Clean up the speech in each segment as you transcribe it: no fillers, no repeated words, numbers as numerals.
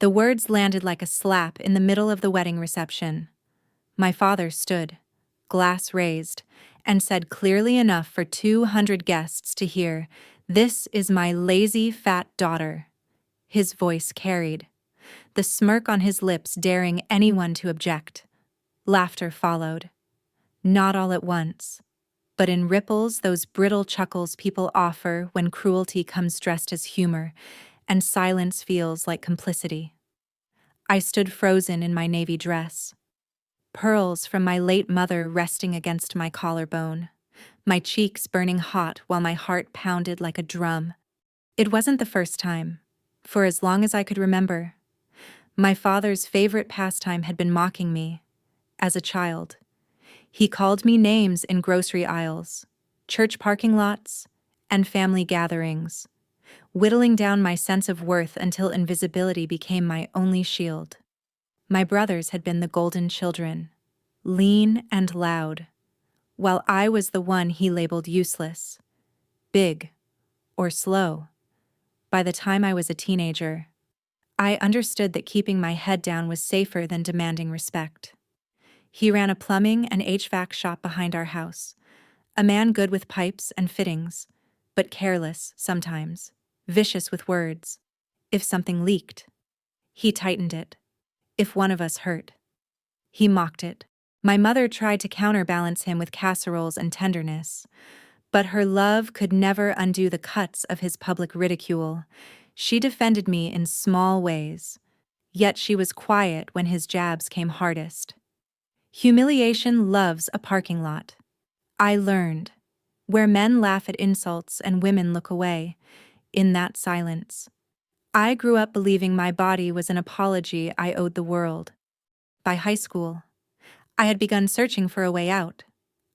The words landed like a slap in the middle of the wedding reception. My father stood, glass raised, and said clearly enough for 200 guests to hear, "This is my lazy, fat daughter." His voice carried, the smirk on his lips daring anyone to object. Laughter followed. Not all at once, but in ripples, those brittle chuckles people offer when cruelty comes dressed as humor, and silence feels like complicity. I stood frozen in my navy dress, pearls from my late mother resting against my collarbone, my cheeks burning hot while my heart pounded like a drum. It wasn't the first time. For as long as I could remember, my father's favorite pastime had been mocking me. As a child, he called me names in grocery aisles, church parking lots, and family gatherings, whittling down my sense of worth until invisibility became my only shield. My brothers had been the golden children, lean and loud, while I was the one he labeled useless, big, or slow. By the time I was a teenager, I understood that keeping my head down was safer than demanding respect. He ran a plumbing and HVAC shop behind our house, a man good with pipes and fittings, but careless sometimes, vicious with words. If something leaked, he tightened it. If one of us hurt, he mocked it. My mother tried to counterbalance him with casseroles and tenderness, but her love could never undo the cuts of his public ridicule. She defended me in small ways, yet she was quiet when his jabs came hardest. Humiliation loves a parking lot. I learned, where men laugh at insults and women look away, in that silence. I grew up believing my body was an apology I owed the world. By high school, I had begun searching for a way out.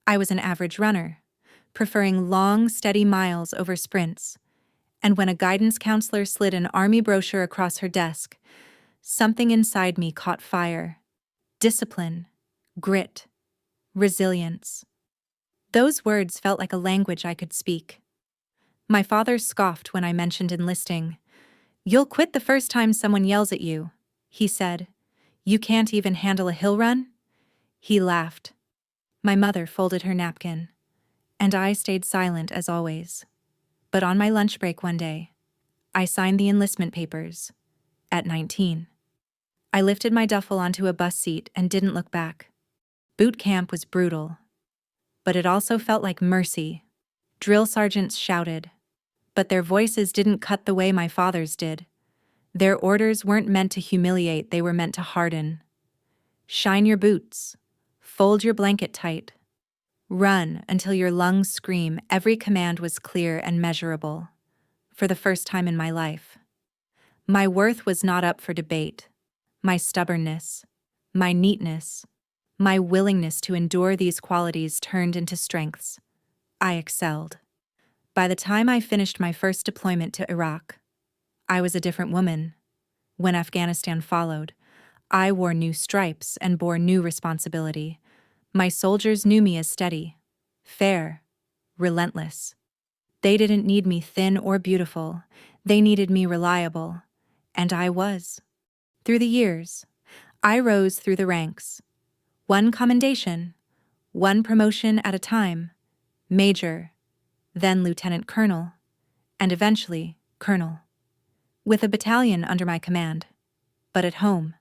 I was an average runner, preferring long, steady miles over sprints. And when a guidance counselor slid an army brochure across her desk, something inside me caught fire. Discipline, grit, resilience. Those words felt like a language I could speak. My father scoffed when I mentioned enlisting. "You'll quit the first time someone yells at you," he said. "You can't even handle a hill run?" He laughed. My mother folded her napkin, and I stayed silent as always. But on my lunch break one day, I signed the enlistment papers, at 19. I lifted my duffel onto a bus seat and didn't look back. Boot camp was brutal, but it also felt like mercy. Drill sergeants shouted, but their voices didn't cut the way my father's did. Their orders weren't meant to humiliate, they were meant to harden. Shine your boots, fold your blanket tight, run until your lungs scream. Every command was clear and measurable. For the first time in my life, my worth was not up for debate. My stubbornness, my neatness, my willingness to endure these qualities turned into strengths. I excelled. By the time I finished my first deployment to Iraq, I was a different woman. When Afghanistan followed, I wore new stripes and bore new responsibility. My soldiers knew me as steady, fair, relentless. They didn't need me thin or beautiful. They needed me reliable, and I was. Through the years, I rose through the ranks. One commendation, one promotion at a time, major, then lieutenant colonel, and eventually colonel, with a battalion under my command. But at home,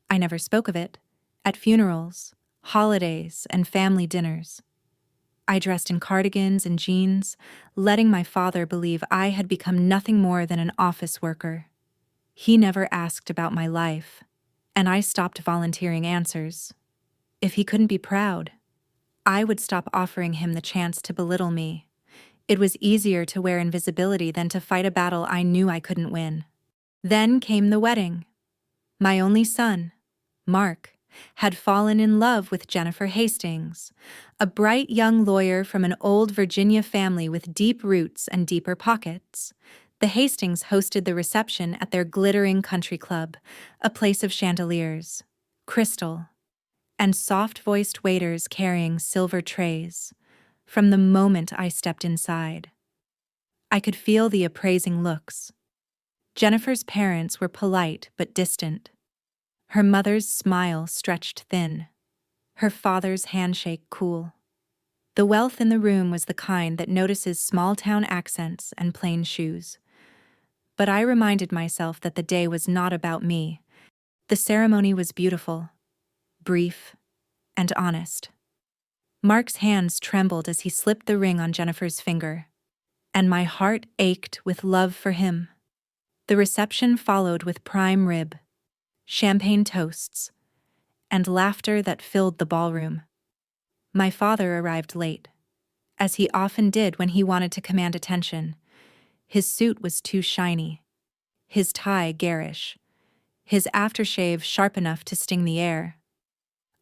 I never spoke of it. At funerals, holidays, and family dinners, I dressed in cardigans and jeans, letting my father believe I had become nothing more than an office worker. He never asked about my life, and I stopped volunteering answers. If he couldn't be proud, I would stop offering him the chance to belittle me. It was easier to wear invisibility than to fight a battle I knew I couldn't win. Then came the wedding. My only son, Mark, had fallen in love with Jennifer Hastings, a bright young lawyer from an old Virginia family with deep roots and deeper pockets. The Hastings hosted the reception at their glittering country club, a place of chandeliers, crystal, and soft-voiced waiters carrying silver trays. From the moment I stepped inside, I could feel the appraising looks. Jennifer's parents were polite but distant. Her mother's smile stretched thin. Her father's handshake cool. The wealth in the room was the kind that notices small-town accents and plain shoes. But I reminded myself that the day was not about me. The ceremony was beautiful, brief, and honest. Mark's hands trembled as he slipped the ring on Jennifer's finger, and my heart ached with love for him. The reception followed with prime rib, champagne toasts, and laughter that filled the ballroom. My father arrived late, as he often did when he wanted to command attention. His suit was too shiny, his tie garish, his aftershave sharp enough to sting the air.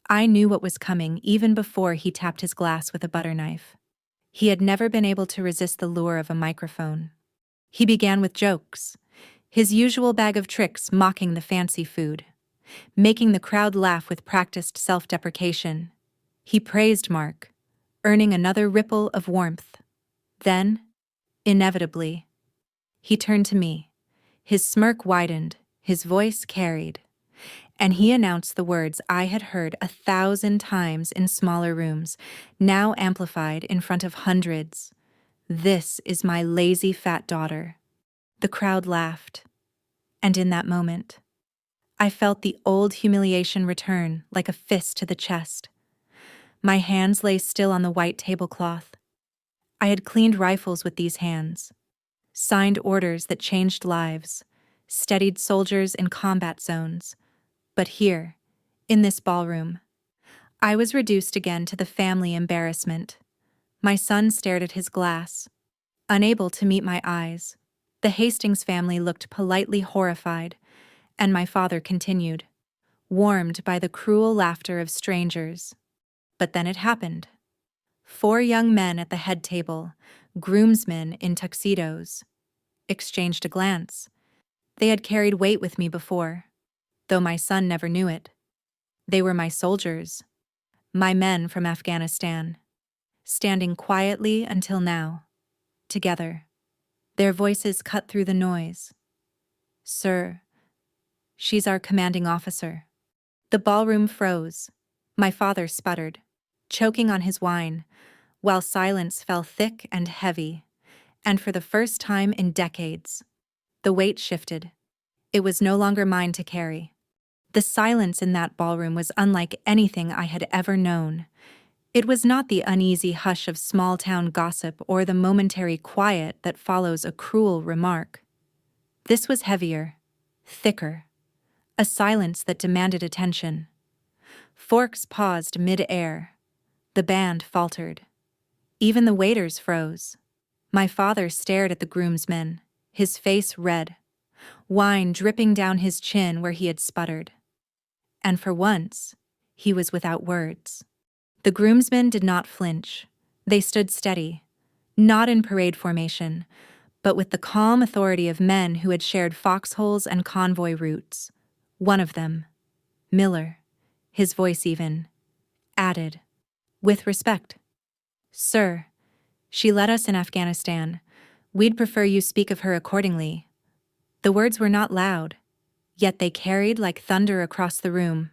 I knew what was coming even before he tapped his glass with a butter knife. He had never been able to resist the lure of a microphone. He began with jokes, his usual bag of tricks mocking the fancy food, making the crowd laugh with practiced self-deprecation. He praised Mark, earning another ripple of warmth. Then, inevitably, he turned to me. His smirk widened, his voice carried, and he announced the words I had heard 1,000 times in smaller rooms, now amplified in front of hundreds. "This is my lazy fat daughter." The crowd laughed, and in that moment, I felt the old humiliation return like a fist to the chest. My hands lay still on the white tablecloth. I had cleaned rifles with these hands, signed orders that changed lives, steadied soldiers in combat zones. But here, in this ballroom, I was reduced again to the family embarrassment. My son stared at his glass, unable to meet my eyes. The Hastings family looked politely horrified, and my father continued, warmed by the cruel laughter of strangers. But then it happened. 4 young men at the head table, groomsmen in tuxedos, exchanged a glance. They had carried weight with me before, though my son never knew it. They were my soldiers, my men from Afghanistan, standing quietly until now, together. Their voices cut through the noise. "Sir, she's our commanding officer." The ballroom froze. My father sputtered, choking on his wine, while silence fell thick and heavy. And for the first time in decades, the weight shifted. It was no longer mine to carry. The silence in that ballroom was unlike anything I had ever known. It was not the uneasy hush of small-town gossip or the momentary quiet that follows a cruel remark. This was heavier, thicker, a silence that demanded attention. Forks paused mid-air. The band faltered. Even the waiters froze. My father stared at the groomsmen, his face red, wine dripping down his chin where he had sputtered. And for once, he was without words. The groomsmen did not flinch. They stood steady, not in parade formation, but with the calm authority of men who had shared foxholes and convoy routes. One of them, Miller, his voice even, added, with respect, "Sir, she led us in Afghanistan. We'd prefer you speak of her accordingly." The words were not loud, yet they carried like thunder across the room.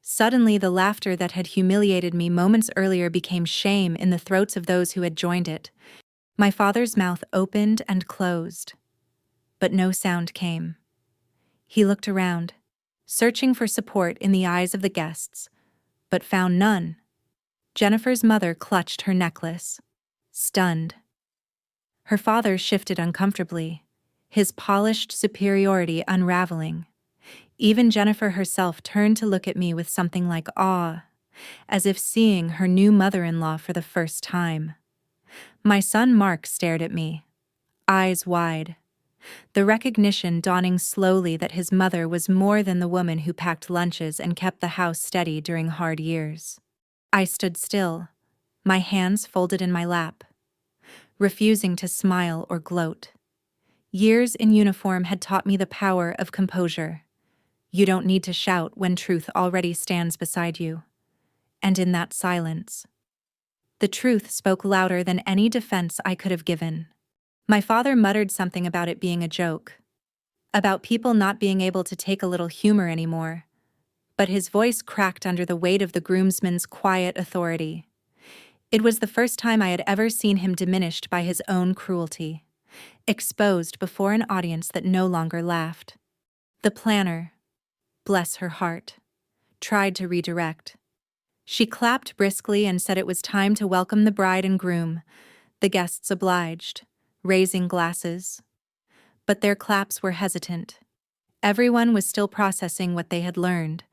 Suddenly, the laughter that had humiliated me moments earlier became shame in the throats of those who had joined it. My father's mouth opened and closed, but no sound came. He looked around, searching for support in the eyes of the guests, but found none. Jennifer's mother clutched her necklace, stunned. Her father shifted uncomfortably, his polished superiority unraveling. Even Jennifer herself turned to look at me with something like awe, as if seeing her new mother-in-law for the first time. My son Mark stared at me, eyes wide, the recognition dawning slowly that his mother was more than the woman who packed lunches and kept the house steady during hard years. I stood still, my hands folded in my lap, refusing to smile or gloat. Years in uniform had taught me the power of composure. You don't need to shout when truth already stands beside you. And in that silence, the truth spoke louder than any defense I could have given. My father muttered something about it being a joke. about people not being able to take a little humor anymore. But his voice cracked under the weight of the groomsman's quiet authority. It was the first time I had ever seen him diminished by his own cruelty, exposed before an audience that no longer laughed. The planner, bless her heart, tried to redirect. She clapped briskly and said it was time to welcome the bride and groom. The guests obliged, raising glasses. But their claps were hesitant. Everyone was still processing what they had learned,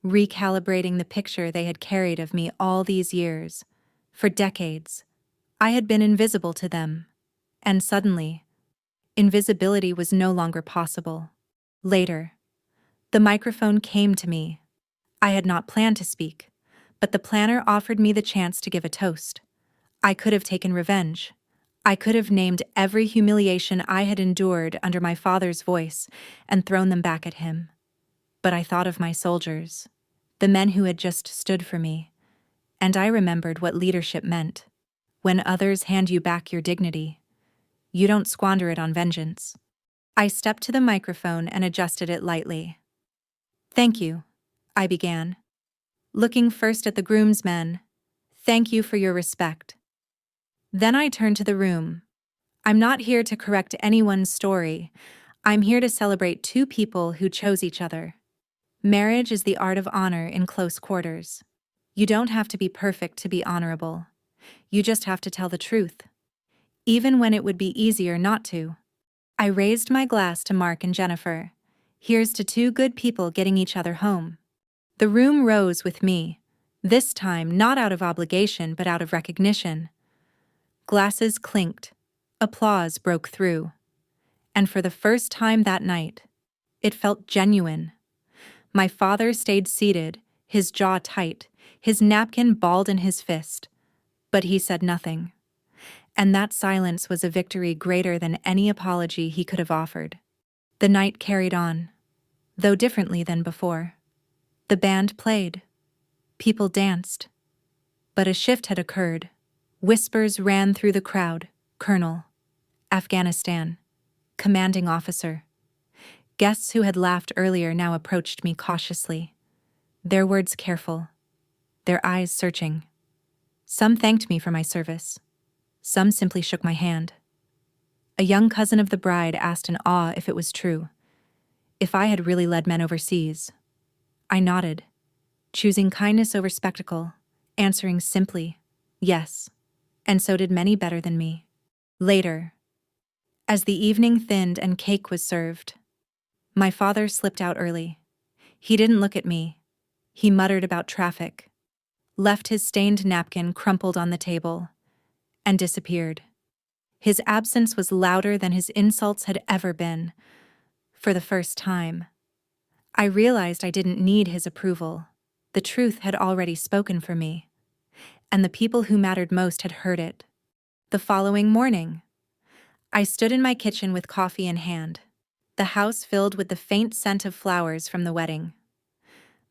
recalibrating the picture they had carried of me all these years. For decades, I had been invisible to them. And suddenly, invisibility was no longer possible. Later, the microphone came to me. I had not planned to speak, but the planner offered me the chance to give a toast. I could have taken revenge. I could have named every humiliation I had endured under my father's voice and thrown them back at him. But I thought of my soldiers, the men who had just stood for me, and I remembered what leadership meant. When others hand you back your dignity, you don't squander it on vengeance. I stepped to the microphone and adjusted it lightly. "Thank you," I began, looking first at the groomsmen. "Thank you for your respect." Then I turned to the room. "I'm not here to correct anyone's story. I'm here to celebrate two people who chose each other. Marriage is the art of honor in close quarters. You don't have to be perfect to be honorable. You just have to tell the truth, even when it would be easier not to." I raised my glass to Mark and Jennifer. Here's to two good people getting each other home. The room rose with me, this time not out of obligation but out of recognition. Glasses clinked. Applause broke through. And for the first time that night, it felt genuine. My father stayed seated, his jaw tight, his napkin balled in his fist. But he said nothing. And that silence was a victory greater than any apology he could have offered. The night carried on, though differently than before. The band played. People danced. But a shift had occurred. Whispers ran through the crowd. "Colonel. Afghanistan. Commanding officer." Guests who had laughed earlier now approached me cautiously, their words careful, their eyes searching. Some thanked me for my service. Some simply shook my hand. A young cousin of the bride asked in awe if it was true, if I had really led men overseas. I nodded, choosing kindness over spectacle, answering simply, yes. And so did many better than me. Later, as the evening thinned and cake was served, my father slipped out early. He didn't look at me. He muttered about traffic, left his stained napkin crumpled on the table, and disappeared. His absence was louder than his insults had ever been. For the first time, I realized I didn't need his approval. The truth had already spoken for me, and the people who mattered most had heard it. The following morning, I stood in my kitchen with coffee in hand, the house filled with the faint scent of flowers from the wedding.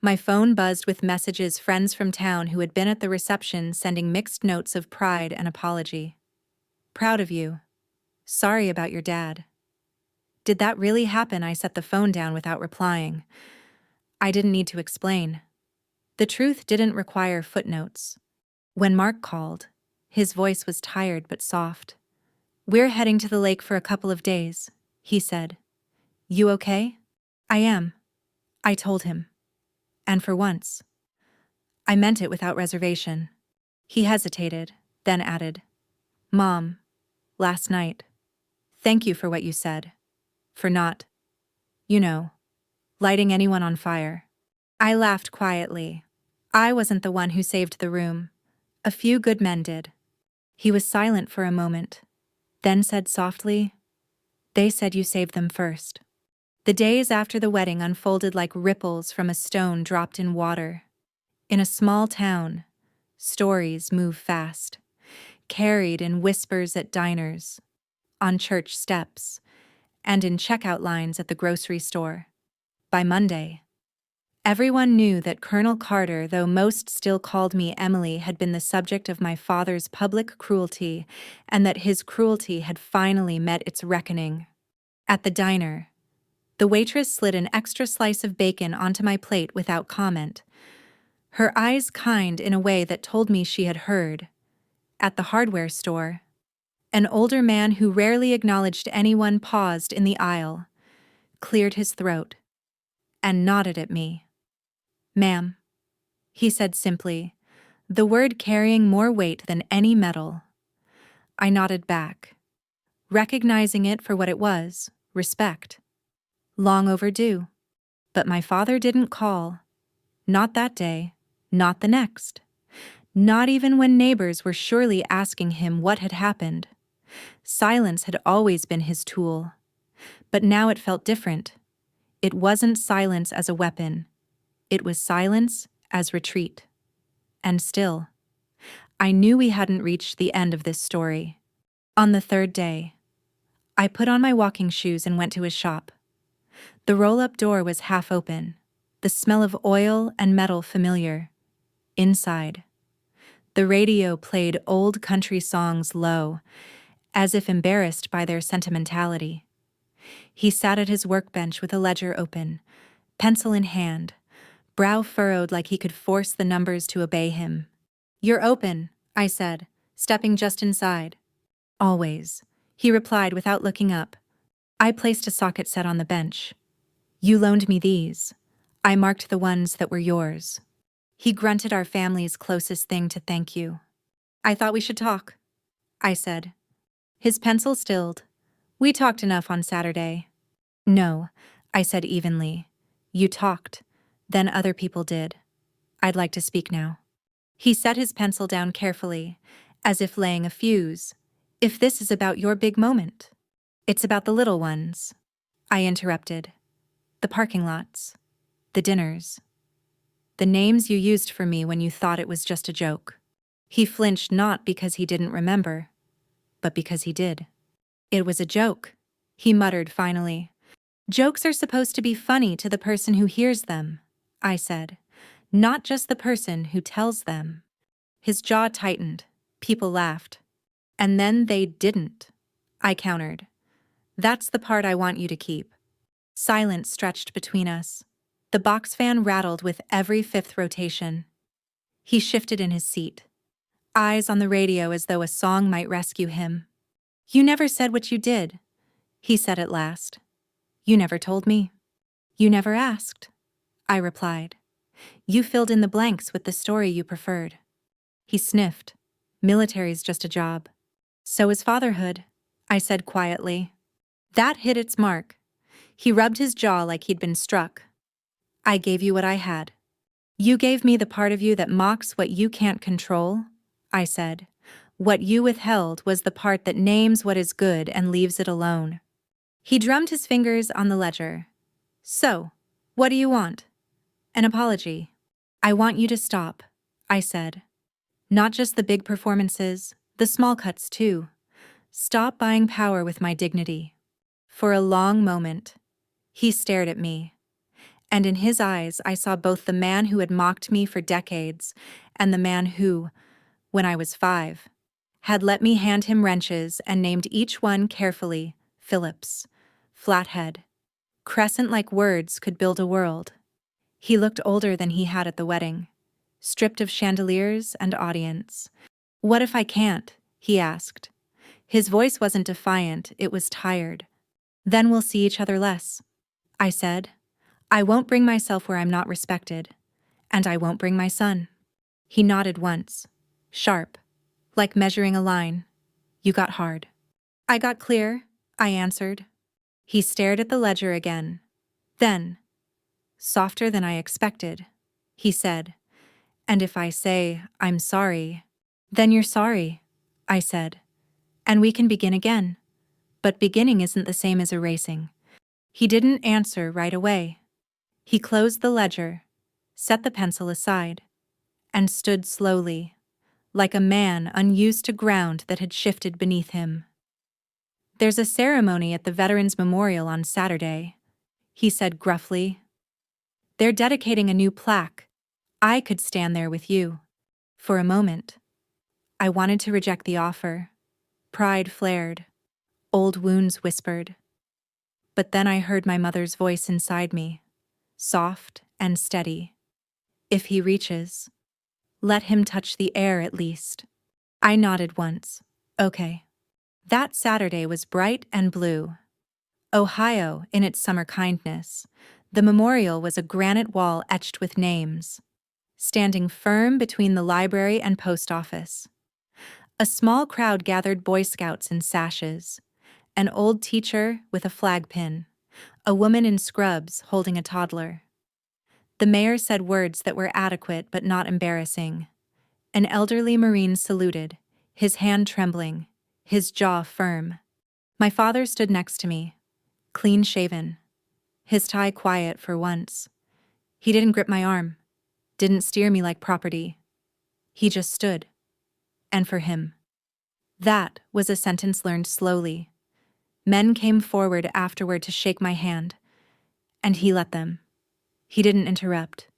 My phone buzzed with messages friends from town who had been at the reception sending mixed notes of pride and apology. "Proud of you. Sorry about your dad." Did that really happen? I set the phone down without replying. I didn't need to explain. The truth didn't require footnotes. When Mark called, his voice was tired but soft. "We're heading to the lake for a couple of days," he said. "You okay?" "I am," I told him. And for once, I meant it without reservation. He hesitated, then added, "Mom, last night, thank you for what you said. For not, lighting anyone on fire." I laughed quietly. I wasn't the one who saved the room. A few good men did. He was silent for a moment, then said softly, "They said you saved them first." The days after the wedding unfolded like ripples from a stone dropped in water. In a small town, stories move fast, carried in whispers at diners, on church steps, and in checkout lines at the grocery store. By Monday, everyone knew that Colonel Carter, though most still called me Emily, had been the subject of my father's public cruelty, and that his cruelty had finally met its reckoning. At the diner, The waitress slid an extra slice of bacon onto my plate without comment, her eyes kind in a way that told me she had heard. At the hardware store, an older man who rarely acknowledged anyone paused in the aisle, cleared his throat, and nodded at me. "Ma'am," he said simply, the word carrying more weight than any medal. I nodded back, recognizing it for what it was, respect. Long overdue. But my father didn't call. Not that day, not the next. Not even when neighbors were surely asking him what had happened. Silence had always been his tool. But now it felt different. It wasn't silence as a weapon. It was silence as retreat. And still, I knew we hadn't reached the end of this story. On the third day, I put on my walking shoes and went to his shop. The roll-up door was half open, the smell of oil and metal familiar. Inside, the radio played old country songs low, as if embarrassed by their sentimentality. He sat at his workbench with a ledger open, pencil in hand, brow furrowed like he could force the numbers to obey him. "You're open," I said, stepping just inside. "Always," he replied without looking up. I placed a socket set on the bench. "You loaned me these. I marked the ones that were yours." He grunted our family's closest thing to thank you. "I thought we should talk," I said. His pencil stilled. "We talked enough on Saturday." "No," I said evenly. "You talked. Then other people did. I'd like to speak now." He set his pencil down carefully, as if laying a fuse. "If this is about your big moment." "It's about the little ones," I interrupted. "The parking lots. The dinners. The names you used for me when you thought it was just a joke." He flinched not because he didn't remember, but because he did. "It was a joke," he muttered finally. "Jokes are supposed to be funny to the person who hears them," I said, "not just the person who tells them." His jaw tightened. People laughed. "And then they didn't," I countered. "That's the part I want you to keep." Silence stretched between us. The box fan rattled with every fifth rotation. He shifted in his seat, eyes on the radio as though a song might rescue him. "You never said what you did," he said at last. "You never told me. You never asked," I replied. "You filled in the blanks with the story you preferred." He sniffed. "Military's just a job." "So is fatherhood," I said quietly. That hit its mark. He rubbed his jaw like he'd been struck. "I gave you what I had. You gave me the part of you that mocks what you can't control," I said. "What you withheld was the part that names what is good and leaves it alone." He drummed his fingers on the ledger. "So, what do you want?" "An apology." "I want you to stop," I said. "Not just the big performances, the small cuts too. Stop buying power with my dignity." For a long moment, he stared at me, and in his eyes I saw both the man who had mocked me for decades and the man who, when I was 5, had let me hand him wrenches and named each one carefully: Phillips, Flathead. Crescent-like words could build a world. He looked older than he had at the wedding, stripped of chandeliers and audience. "What if I can't?" he asked. His voice wasn't defiant, it was tired. "Then we'll see each other less," I said. "I won't bring myself where I'm not respected, and I won't bring my son." He nodded once, sharp, like measuring a line. "You got hard." "I got clear," I answered. He stared at the ledger again. Then, softer than I expected, he said, "And if I say I'm sorry, then you're sorry," I said. "And we can begin again." But beginning isn't the same as erasing. He didn't answer right away. He closed the ledger, set the pencil aside, and stood slowly, like a man unused to ground that had shifted beneath him. "There's a ceremony at the Veterans Memorial on Saturday," he said gruffly. "They're dedicating a new plaque. I could stand there with you." For a moment, I wanted to reject the offer. Pride flared. Old wounds whispered. But then I heard my mother's voice inside me, soft and steady. If he reaches, let him touch the air at least. I nodded once. Okay. That Saturday was bright and blue. Ohio, in its summer kindness, the memorial was a granite wall etched with names, standing firm between the library and post office. A small crowd gathered Boy Scouts in sashes, an old teacher with a flag pin, a woman in scrubs holding a toddler. The mayor said words that were adequate but not embarrassing. An elderly Marine saluted, his hand trembling, his jaw firm. My father stood next to me, clean-shaven, his tie quiet for once. He didn't grip my arm, didn't steer me like property. He just stood. And for him. That was a sentence learned slowly. Men came forward afterward to shake my hand, and he let them. He didn't interrupt,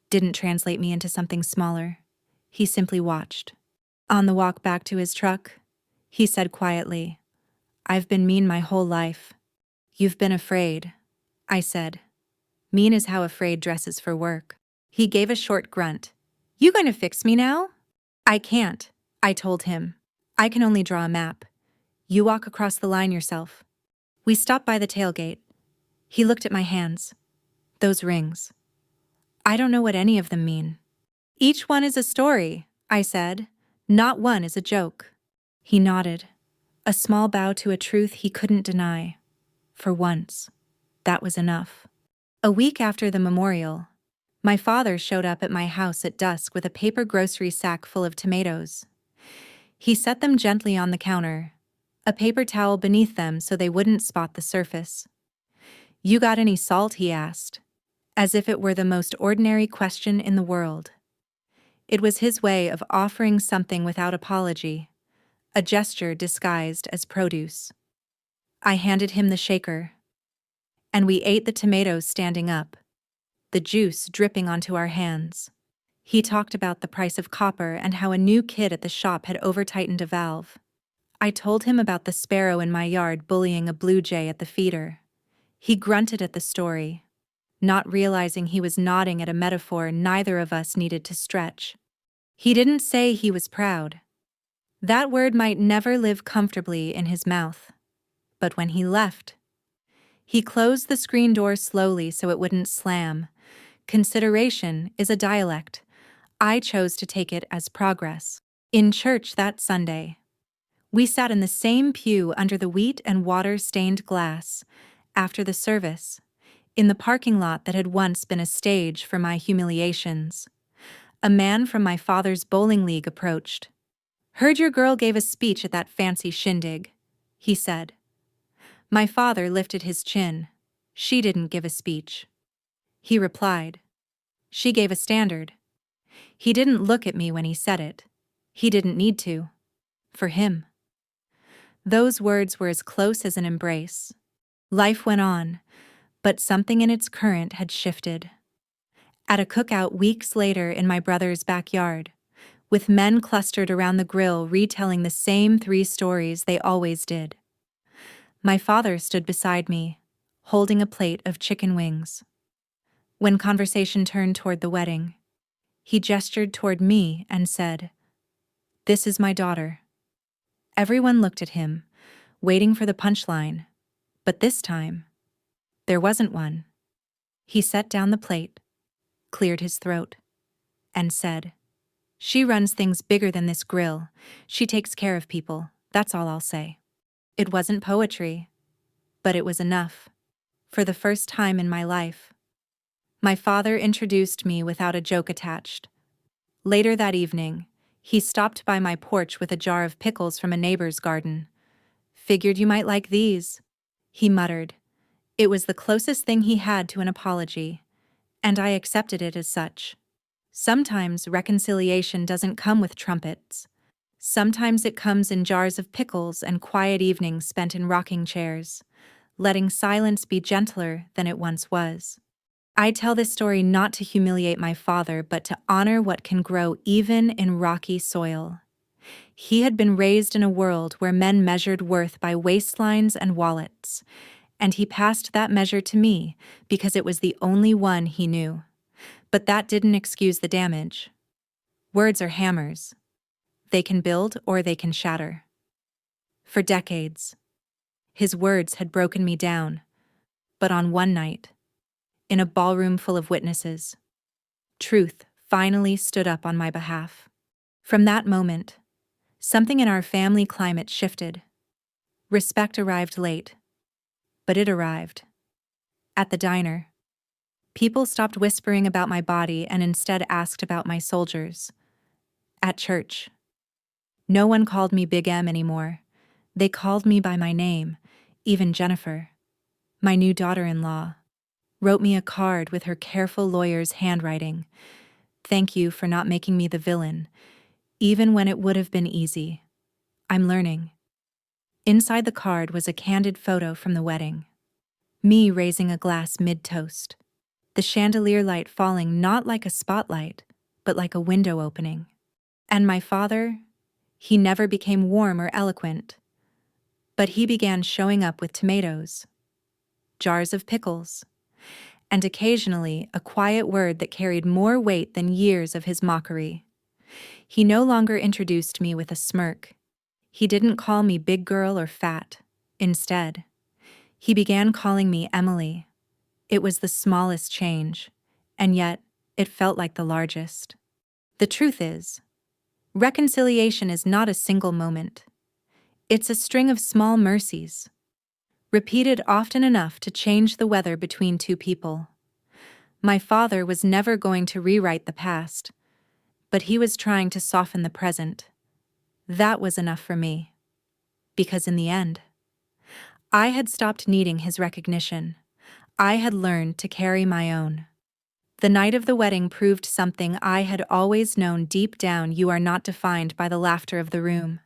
didn't translate me into something smaller. He simply watched. On the walk back to his truck, he said quietly, "I've been mean my whole life." "You've been afraid," I said. "Mean is how afraid dresses for work." He gave a short grunt. "You going to fix me now?" "I can't," I told him. "I can only draw a map. You walk across the line yourself." We stopped by the tailgate. He looked at my hands. Those rings. "I don't know what any of them mean." "Each one is a story," I said. "Not one is a joke." He nodded, a small bow to a truth he couldn't deny. For once, that was enough. A week after the memorial, my father showed up at my house at dusk with a paper grocery sack full of tomatoes. He set them gently on the counter, a paper towel beneath them so they wouldn't spot the surface. "You got any salt?" he asked, as if it were the most ordinary question in the world. It was his way of offering something without apology, a gesture disguised as produce. I handed him the shaker, and we ate the tomatoes standing up, the juice dripping onto our hands. He talked about the price of copper and how a new kid at the shop had over-tightened a valve. I told him about the sparrow in my yard bullying a blue jay at the feeder. He grunted at the story, not realizing he was nodding at a metaphor neither of us needed to stretch. He didn't say he was proud. That word might never live comfortably in his mouth. But when he left, he closed the screen door slowly so it wouldn't slam. Consideration is a dialect. I chose to take it as progress. In church that Sunday, we sat in the same pew under the wheat and water-stained glass. After the service, in the parking lot that had once been a stage for my humiliations, a man from my father's bowling league approached. "Heard your girl gave a speech at that fancy shindig," he said. My father lifted his chin. "She didn't give a speech." He replied. "She gave a standard." He didn't look at me when he said it. He didn't need to. For him. Those words were as close as an embrace. Life went on, but something in its current had shifted. At a cookout weeks later in my brother's backyard, with men clustered around the grill retelling the same 3 stories they always did, my father stood beside me, holding a plate of chicken wings. When conversation turned toward the wedding, he gestured toward me and said, "This is my daughter." Everyone looked at him, waiting for the punchline, but this time, there wasn't one. He set down the plate, cleared his throat, and said, "She runs things bigger than this grill. She takes care of people, that's all I'll say." It wasn't poetry, but it was enough. For the first time in my life, my father introduced me without a joke attached. Later that evening, he stopped by my porch with a jar of pickles from a neighbor's garden. "Figured you might like these," he muttered. It was the closest thing he had to an apology, and I accepted it as such. Sometimes reconciliation doesn't come with trumpets. Sometimes it comes in jars of pickles and quiet evenings spent in rocking chairs, letting silence be gentler than it once was. I tell this story not to humiliate my father, but to honor what can grow even in rocky soil. He had been raised in a world where men measured worth by waistlines and wallets, and he passed that measure to me because it was the only one he knew. But that didn't excuse the damage. Words are hammers. They can build or they can shatter. For decades, his words had broken me down, but on one night, in a ballroom full of witnesses, truth finally stood up on my behalf. From that moment, something in our family climate shifted. Respect arrived late, but it arrived. At the diner, people stopped whispering about my body and instead asked about my soldiers. At church, no one called me Big M anymore. They called me by my name, even Jennifer, my new daughter-in-law, wrote me a card with her careful lawyer's handwriting. Thank you for not making me the villain, even when it would have been easy. I'm learning. Inside the card was a candid photo from the wedding. Me raising a glass mid-toast. The chandelier light falling not like a spotlight, but like a window opening. And my father, he never became warm or eloquent. But he began showing up with tomatoes, jars of pickles, and occasionally a quiet word that carried more weight than years of his mockery. He no longer introduced me with a smirk. He didn't call me big girl or fat. Instead, he began calling me Emily. It was the smallest change, and yet it felt like the largest. The truth is, reconciliation is not a single moment. It's a string of small mercies, repeated often enough to change the weather between two people. My father was never going to rewrite the past, but he was trying to soften the present. That was enough for me. Because in the end, I had stopped needing his recognition. I had learned to carry my own. The night of the wedding proved something I had always known deep down: you are not defined by the laughter of the room.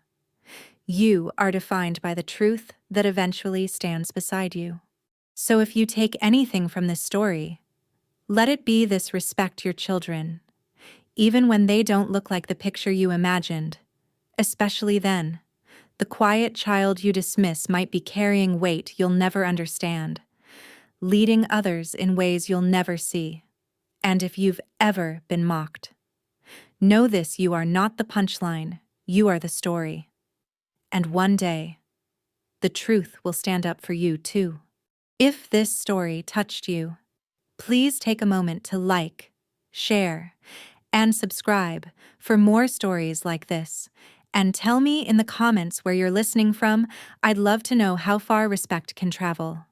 You are defined by the truth that eventually stands beside you. So if you take anything from this story, let it be this: respect your children, even when they don't look like the picture you imagined. Especially then, the quiet child you dismiss might be carrying weight you'll never understand, leading others in ways you'll never see. And if you've ever been mocked, know this: you are not the punchline, you are the story. And one day, the truth will stand up for you too. If this story touched you, please take a moment to like, share, and subscribe for more stories like this. And tell me in the comments where you're listening from. I'd love to know how far respect can travel.